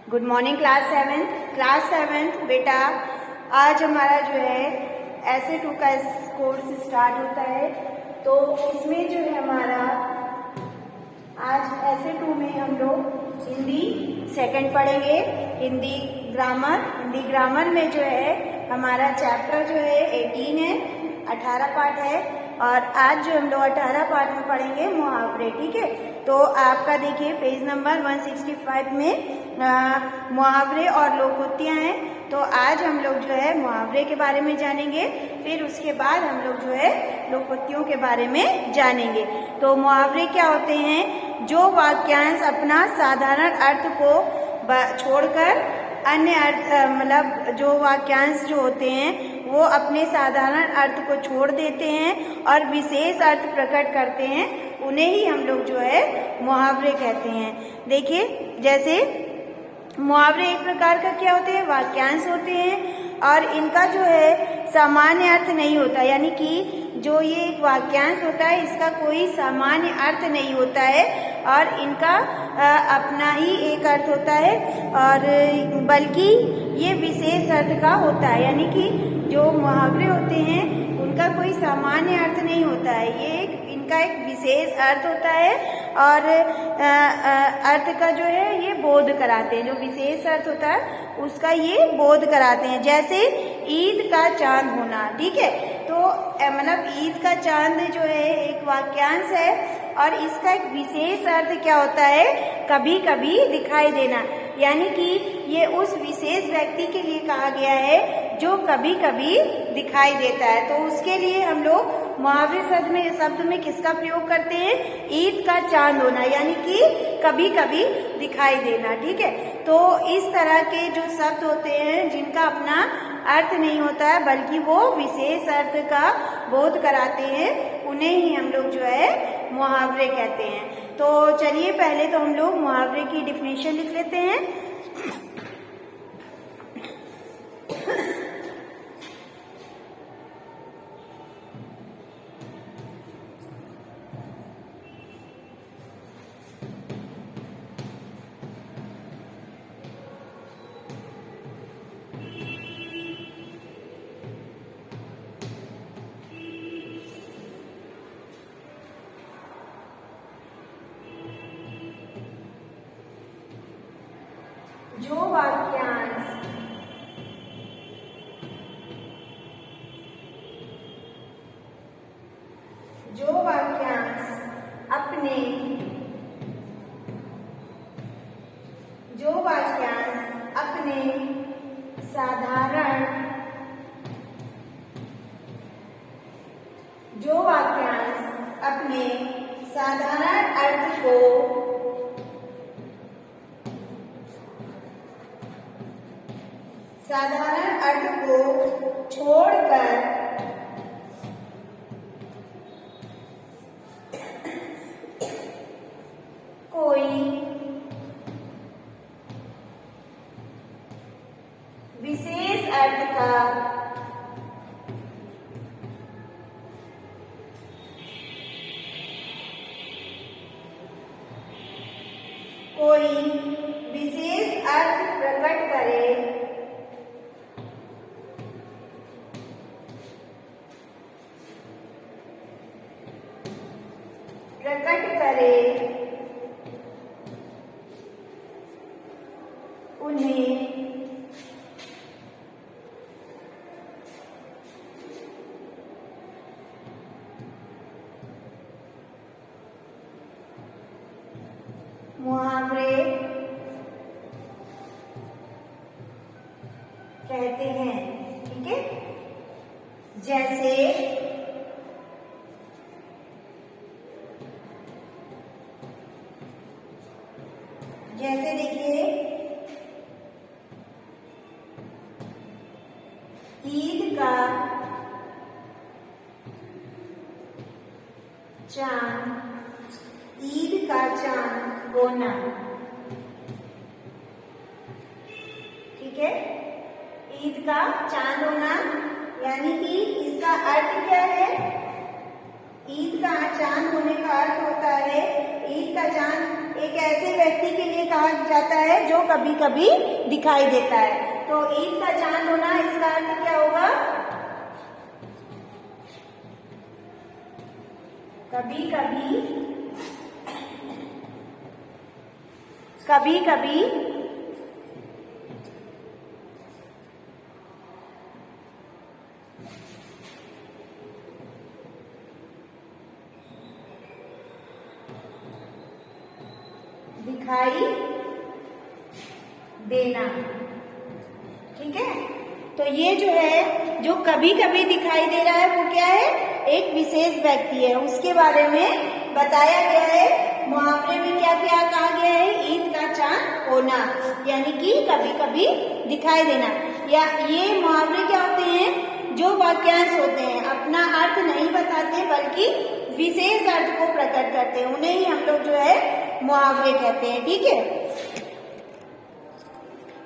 Good morning class seventh बेटा। आज हमारा जो है ऐसे 2 का कोर्स स्टार्ट होता है। तो इसमें जो है हमारा आज ऐसे 2 में हम लोग हिंदी सेकंड पढ़ेंगे। हिंदी ग्रामर में जो है हमारा चैप्टर जो है 18 है, 18 पार्ट है। और आज जो हम लोग 18 पार्ट में पढ़ेंगे मुहावरे। ठीक है, तो आपका देखिए पेज नंबर 165 में मुहावरे और लोकोक्तियां हैं। तो आज हम लोग जो है मुहावरे के बारे में जानेंगे, फिर उसके बाद हम लोग जो है लोकोक्तियों के बारे में जानेंगे। तो मुहावरे क्या होते हैं? जो वाक्यांश अपना साधारण अर्थ को छोड़कर अन्य अर्थ जो वाक्यांश जो होते हैं वो अपने साधारण अर्थ को छोड़ देते हैं और विशेष अर्थ प्रकट करते हैं, उन्हें ही हम लोग जो है मुहावरे कहते हैं। देखिए, जैसे मुहावरे एक प्रकार का क्या होते हैं? वाक्यांश होते हैं और इनका जो है सामान्य अर्थ नहीं होता, यानी कि जो ये एक वाक्यांश होता है इसका कोई सामान्य अर्थ नहीं होता है और इनका अपना ही एक अर्थ होता है, और बल्कि ये विशेष अर्थ का होता है। यानी कि जो मुहावरे होते हैं उनका कोई सामान्य अर्थ नहीं होता है, ये इनका एक विशेष अर्थ होता है और अर्थ का जो है ये बोध कराते हैं। जो विशेष अर्थ होता है उसका ये बोध कराते हैं। जैसे ईद का चांद होना, ठीक है, तो ईद का चांद जो है एक वाक्यांश है और इसका एक विशेष अर्थ क्या होता है? कभी कभी दिखाई देना, यानी कि ये उस विशेष व्यक्ति के लिए कहा गया है जो कभी कभी दिखाई देता है। तो उसके लिए हम लोग मुहावरे शब्द में किसका प्रयोग करते हैं? ईद का चांद होना, यानी कि कभी कभी दिखाई देना। ठीक है, तो इस तरह के जो शब्द होते हैं जिनका अपना अर्थ नहीं होता है बल्कि वो विशेष अर्थ का बोध कराते हैं, उन्हें ही हम लोग जो है मुहावरे कहते हैं। तो चलिए पहले तो हम लोग मुहावरे की डिफिनेशन लिख लेते हैं। जो वाक्यांश अपने साधारण अर्थ को छोड़कर कोई विशेष अर्थ का प्रकट करे उन्हें मुहावरे कहते हैं। ठीक है, जैसे देखिए, ईद का चांद होना। ठीक है, ईद का चांद होना यानी कि इसका अर्थ क्या है? ईद का चांद होने का अर्थ होता है ईद का चांद एक ऐसे व्यक्ति के लिए कहा जाता है जो कभी कभी दिखाई देता है। तो ईद का चांद होना, इसका अर्थ क्या होगा? कभी कभी दिखाई देना। ठीक है, तो ये जो है, जो कभी कभी दिखाई दे रहा है वो क्या है? एक विशेष व्यक्ति है, उसके बारे में बताया गया है। मुहावरे में क्या क्या कहा गया है? ईद का चांद होना, यानी कि कभी कभी दिखाई देना। या ये मुहावरे क्या होते हैं? जो वाक्यांश होते हैं, अपना अर्थ नहीं बताते बल्कि विशेष अर्थ को प्रकट करते हैं, उन्हें ही हम लोग जो है मुहावरे कहते हैं। ठीक है,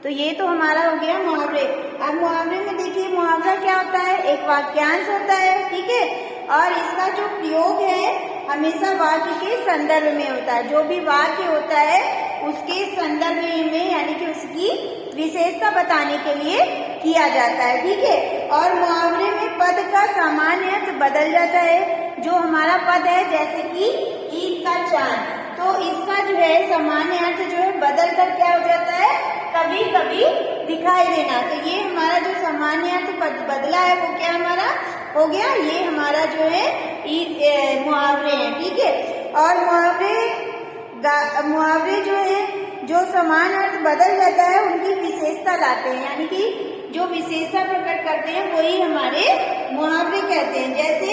तो ये तो हमारा हो गया मुहावरे। अब मुहावरे में देखिए, मुहावरा क्या होता है? एक वाक्यांश होता है। ठीक है, और इसका जो प्रयोग है हमेशा वाक्य के संदर्भ में होता है। जो भी वाक्य होता है उसके संदर्भ में, यानी कि उसकी विशेषता बताने के लिए किया जाता है। ठीक है, और मुहावरे में पद का सामान्य अर्थ बदल जाता है। जो हमारा पद है, जैसे कि ईद का चांद, तो इसका जो है सामान्य अर्थ जो है बदल कर क्या हो जाता है? कभी कभी दिखाई देना। तो ये हमारा जो सामान्य अर्थ बदला है वो क्या हमारा हो गया? ये हमारा जो है मुहावरे हैं। ठीक है, और मुहावरे जो है, जो सामान्य अर्थ बदल जाता है उनकी विशेषता लाते हैं, यानी कि जो विशेषता प्रकट करते हैं वही हमारे मुहावरे कहते हैं। जैसे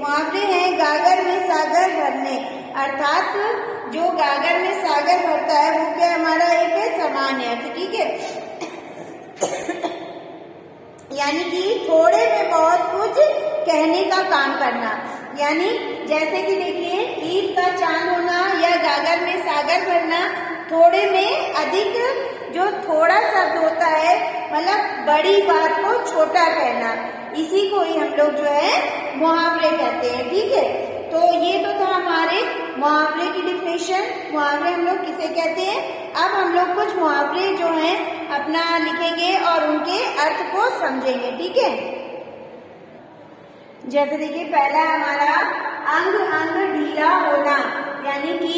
मुहावरे हैं गागर में सागर भरने, अर्थात जो गागर में सागर भरता है वो क्या हमारा एक है? सामान्य अर्थ। ठीक है, यानी कि थोड़े में बहुत कुछ कहने का काम करना। यानी जैसे कि देखिए, ईद का चांद होना या गागर में सागर भरना, थोड़े में अधिक, जो थोड़ा शब्द होता है मतलब बड़ी बात को छोटा कहना, इसी को ही हम लोग जो है मुहावरे कहते हैं। ठीक है, तो ये तो था हमारे मुहावरे की डिफिनेशन। मुहावरे हम लोग किसे कहते हैं? अब हम लोग कुछ मुहावरे जो हैं अपना लिखेंगे और उनके अर्थ को समझेंगे। ठीक है, जैसे देखिए, पहला हमारा अंग अंग ढीला होना, यानी कि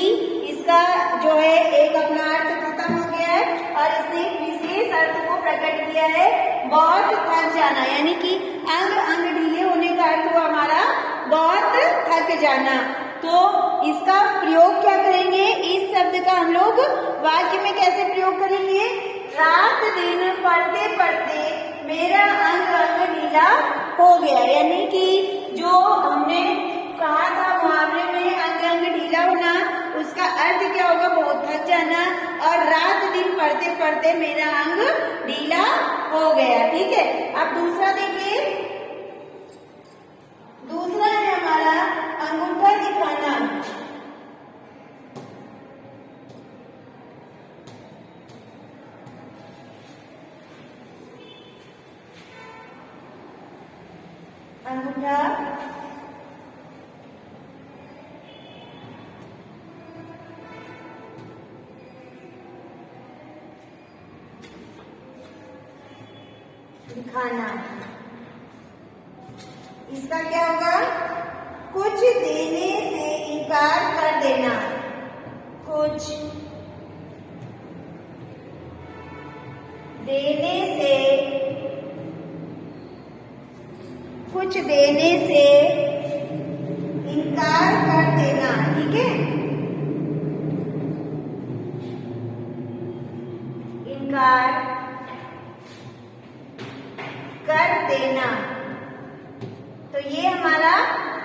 इसका जो है एक अपना अर्थ खत्म हो गया है और इसने विशेष अर्थ को प्रकट किया है, बहुत थक जाना। यानी कि अंग अंग ढीले होने का अर्थ हुआ हमारा बहुत थक जाना। तो इसका प्रयोग क्या करेंगे? इस शब्द का हम लोग वाक्य में कैसे प्रयोग करेंगे? रात दिन पढ़ते पढ़ते मेरा अंग अंग ढीला हो गया। यानी कि जो हमने कहा था मुहावरे में अंग अंग ढीला होना, उसका अर्थ क्या होगा? बहुत थक जाना। और रात दिन पढ़ते पढ़ते मेरा अंग ढीला हो गया। ठीक है, अब दूसरा देखिए, दूसरा है हमारा अंगूठा दिखाना। अंगूठा दिखाना, इसका क्या होगा? कुछ देने से इनकार कर देना। कुछ देने से, कुछ देने से इनकार कर देना। ठीक है, इनकार कर देना। तो ये हमारा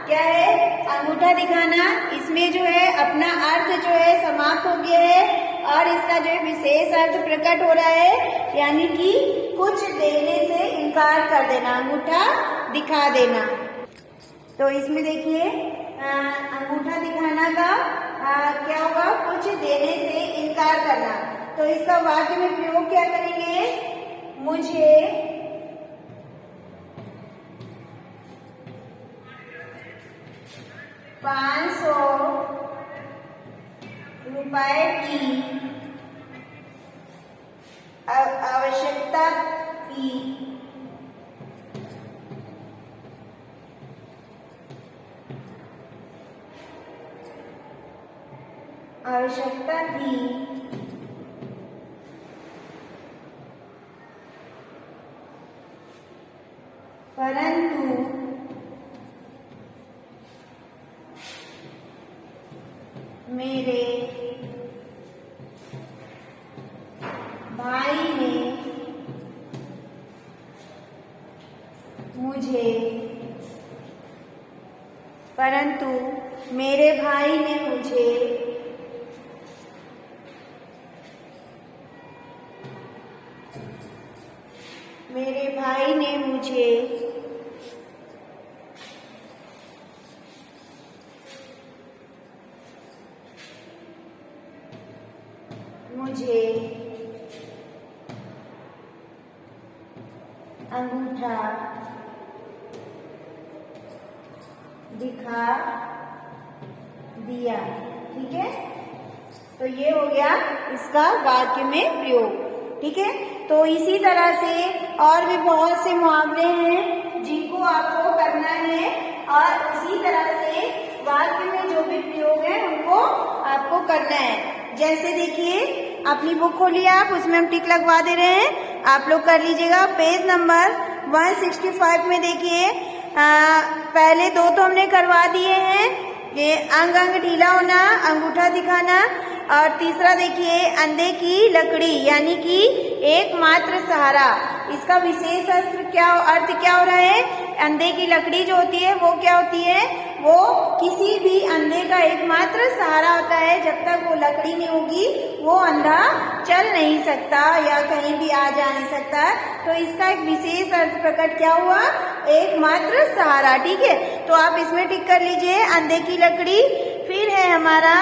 क्या है? अंगूठा दिखाना। इसमें जो है अपना अर्थ जो है समाप्त हो गया है और इसका जो है विशेष अर्थ प्रकट हो रहा है, यानी कि कुछ देने से इनकार कर देना, अंगूठा दिखा देना। तो इसमें देखिए, अंगूठा दिखाना का क्या होगा? कुछ देने से इनकार करना। तो इसका वाक्य में प्रयोग क्या करेंगे? मुझे 500 रुपए उपाय की आवश्यकता की परंतु मेरे भाई ने मुझे अंगूठा दिखा दिया। ठीक है, तो ये हो गया इसका वाक्य में प्रयोग। ठीक है, तो इसी तरह से और भी बहुत से मुहावरे हैं जिनको आपको करना है और इसी तरह से वाक्य में जो भी प्रयोग है उनको आपको करना है। जैसे देखिए, अपनी बुक खोलिए आप, उसमें हम टिक लगवा दे रहे हैं, आप लोग कर लीजिएगा। पेज नंबर 165 में देखिए, पहले दो तो हमने करवा दिए हैं, ये अंग अंग ढीला होना, अंगूठा दिखाना, और तीसरा देखिए अंधे की लकड़ी यानी कि एकमात्र सहारा। इसका विशेष अर्थ क्या हो रहा है? अंधे की लकड़ी जो होती है वो क्या होती है? वो किसी भी अंधे का एकमात्र सहारा होता है। जब तक वो लकड़ी नहीं होगी वो अंधा चल नहीं सकता या कहीं भी आ जा नहीं सकता। तो इसका एक विशेष अर्थ प्रकट क्या हुआ? एकमात्र सहारा। ठीक है, तो आप इसमें टिक कर लीजिए, अंधे की लकड़ी। फिर है हमारा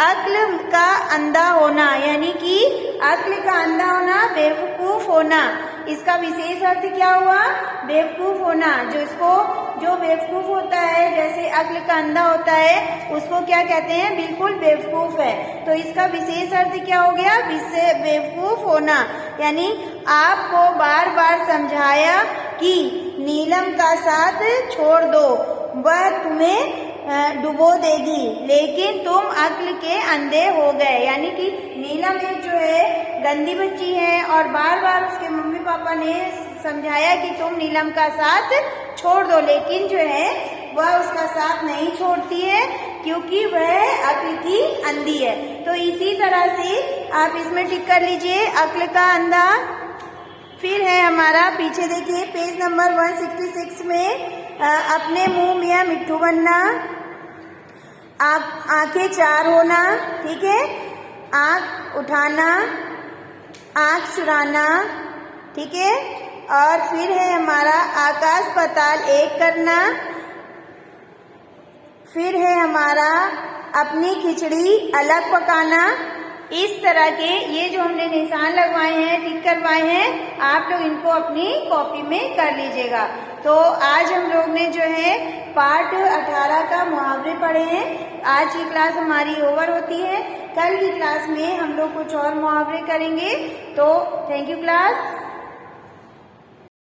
अक्ल का अंधा होना, यानी कि अक्ल का अंधा होना, बेवकूफ होना। इसका विशेष अर्थ क्या हुआ? बेवकूफ होना। जो बेवकूफ होता है, जैसे अक्ल का अंधा होता है, उसको क्या कहते हैं? बिल्कुल बेवकूफ है। तो इसका विशेष अर्थ क्या हो गया? बेवकूफ होना, यानी आपको बार बार समझाया कि नीलम का साथ छोड़ दो, वह तुम्हें डुबो देगी, लेकिन तुम अक्ल के अंधे हो गए। यानी कि नीलम एक जो है गंदी बच्ची है और बार बार उसके मम्मी पापा ने समझाया कि तुम नीलम का साथ छोड़ दो, लेकिन जो है वह उसका साथ नहीं छोड़ती है क्योंकि वह अक्ल की अंधी है। तो इसी तरह से आप इसमें टिक कर लीजिए, अक्ल का अंधा। फिर है हमारा, पीछे देखिए पेज नंबर 166 में, अपने मुंह में मिट्ठू बनना, आंखें चार होना। ठीक है, आंख उठाना, आंख चुराना। ठीक है, और फिर है हमारा आकाश पाताल एक करना। फिर है हमारा अपनी खिचड़ी अलग पकाना। इस तरह के ये जो हमने निशान लगवाए हैं, टिक करवाए हैं, आप लोग इनको अपनी कॉपी में कर लीजिएगा। तो आज हम लोग ने जो है पाठ 18 का मुहावरे पढ़े हैं। आज की क्लास हमारी ओवर होती है, कल की क्लास में हम लोग कुछ और मुहावरे करेंगे। तो थैंक यू क्लास।